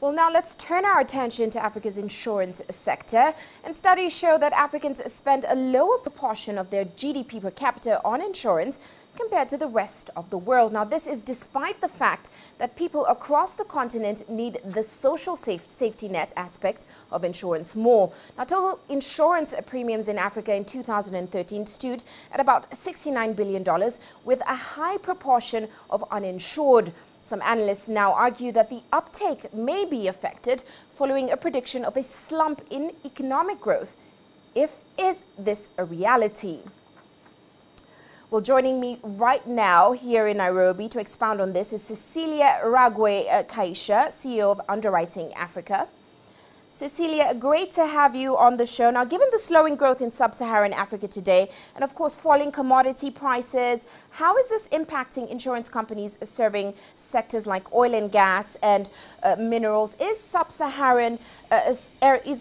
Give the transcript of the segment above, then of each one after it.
Well, now let's turn our attention to Africa's insurance sector. And studies show that Africans spend a lower proportion of their GDP per capita on insurance compared to the rest of the world. Now, this is despite the fact that people across the continent need the social safety net aspect of insurance more. Now, total insurance premiums in Africa in 2013 stood at about $69 billion, with a high proportion of uninsured. Some analysts now argue that the uptake may be affected following a prediction of a slump in economic growth. Is this a reality? Well, joining me right now here in Nairobi to expound on this is Cecilia Ragwe Kaisha, CEO of Underwriting Africa. Cecilia, great to have you on the show. Now, given the slowing growth in sub-Saharan Africa today, and of course falling commodity prices, how is this impacting insurance companies serving sectors like oil and gas and minerals? Is the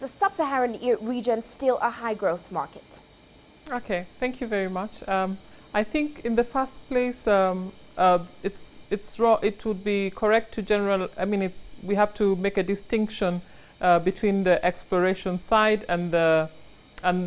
sub-Saharan region still a high-growth market? Okay, thank you very much. I think in the first place, it would be correct to we have to make a distinction between the exploration side and the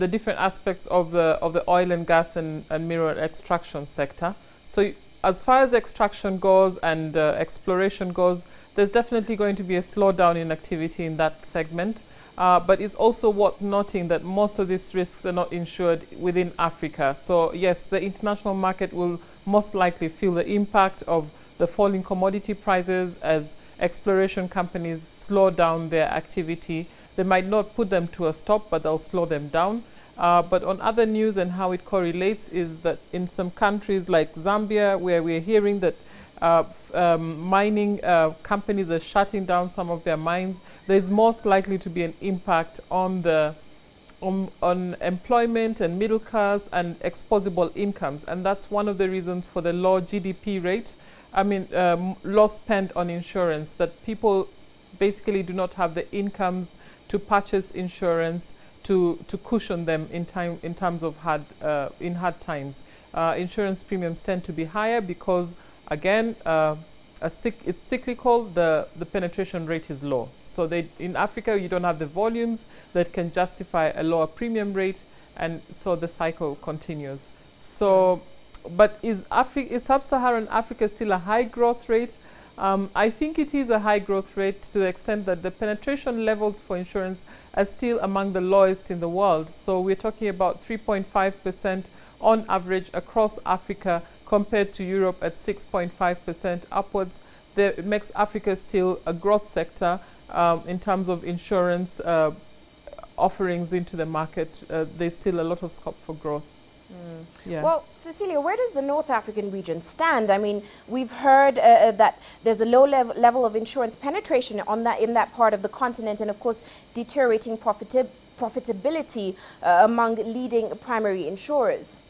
different aspects of the oil and gas and mineral extraction sector. So as far as extraction goes and exploration goes, there's definitely going to be a slowdown in activity in that segment. But it's also worth noting that most of these risks are not insured within Africa. So yes, the international market will most likely feel the impact of the falling commodity prices as exploration companies slow down their activity. They might not put them to a stop, but they'll slow them down. But on other news and how it correlates is that in some countries like Zambia, where we're hearing that mining companies are shutting down some of their mines, there's most likely to be an impact on on employment and middle class and exposable incomes. And that's one of the reasons for the low GDP rate. Low spend on insurance, that people basically do not have the incomes to purchase insurance to cushion them in terms of hard times. Insurance premiums tend to be higher because, again, it's cyclical. The penetration rate is low. So in Africa, you don't have the volumes that can justify a lower premium rate, and so the cycle continues. So, but is sub-Saharan Africa still a high growth rate? I think it is a high growth rate to the extent that the penetration levels for insurance are still among the lowest in the world. So we're talking about 3.5% on average across Africa, compared to Europe at 6.5% upwards. It makes Africa still a growth sector in terms of insurance offerings into the market. There's still a lot of scope for growth. Yeah. Well, Cecilia, where does the North African region stand? I mean, we've heard that there's a low level of insurance penetration in that part of the continent, and of course deteriorating profitability among leading primary insurers.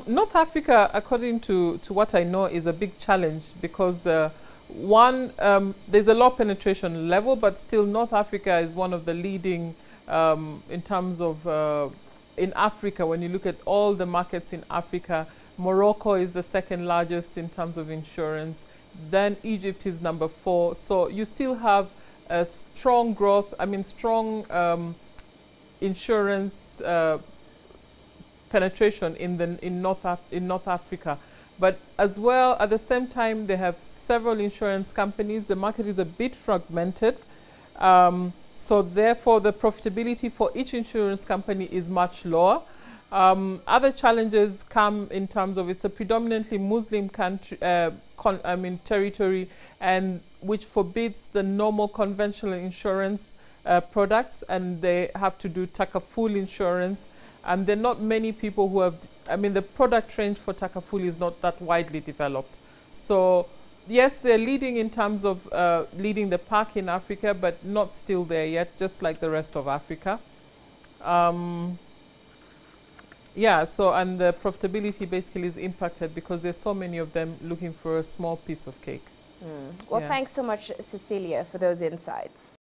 North Africa, according to what I know, is a big challenge because there's a low penetration level, but still North Africa is one of the leading in terms of in Africa. When you look at all the markets in Africa, Morocco is the second largest in terms of insurance. Then Egypt is number 4. So you still have a strong growth, strong insurance penetration in North Africa. But as well, at the same time, they have several insurance companies. The market is a bit fragmented. So therefore, the profitability for each insurance company is much lower. Other challenges come in terms of it's a predominantly Muslim country, territory, and which forbids the normal conventional insurance products, and they have to do takaful insurance. And there are not many people who have, the product range for takaful is not that widely developed. So yes, they're leading in terms of leading the pack in Africa, but not still there yet, just like the rest of Africa. Yeah, so, and the profitability basically is impacted because there's so many of them looking for a small piece of cake. Well, thanks so much, Cecilia, for those insights.